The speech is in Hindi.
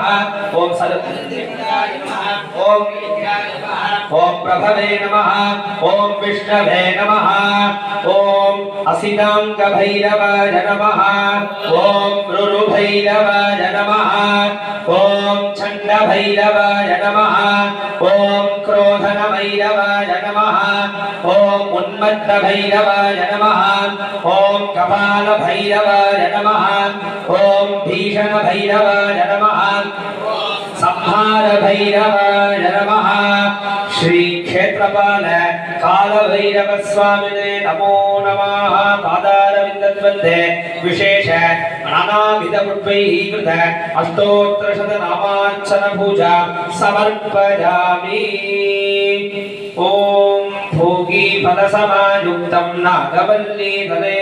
ओम सरस्वत्याय नमः ओम विद्याय नमः ओम प्रभवे नमः ओम विष्णवे नमः ओम असितांग भैरवाय नमः ओम रुरुभैरवाय नमः ओम चंड भैरवाय नमः ओम क्रोधन भैरवाय नमः ओम उन्मत्त भैरवाय नमः ओम कपाल भैरवाय नमः ओम भीषण भैरवाय नमः संहार भैरवाय नमः श्री क्षेत्रपाल काल भैरव स्वामिने नमो नमः पादारविन्दद्वन्दे विशेष नानाविध पुष्पैः कृत अष्टोत्तरशत नामार्चन पूजा समर्पयामि। ओम भोगी फल समायुक्तं नागवल्ली फले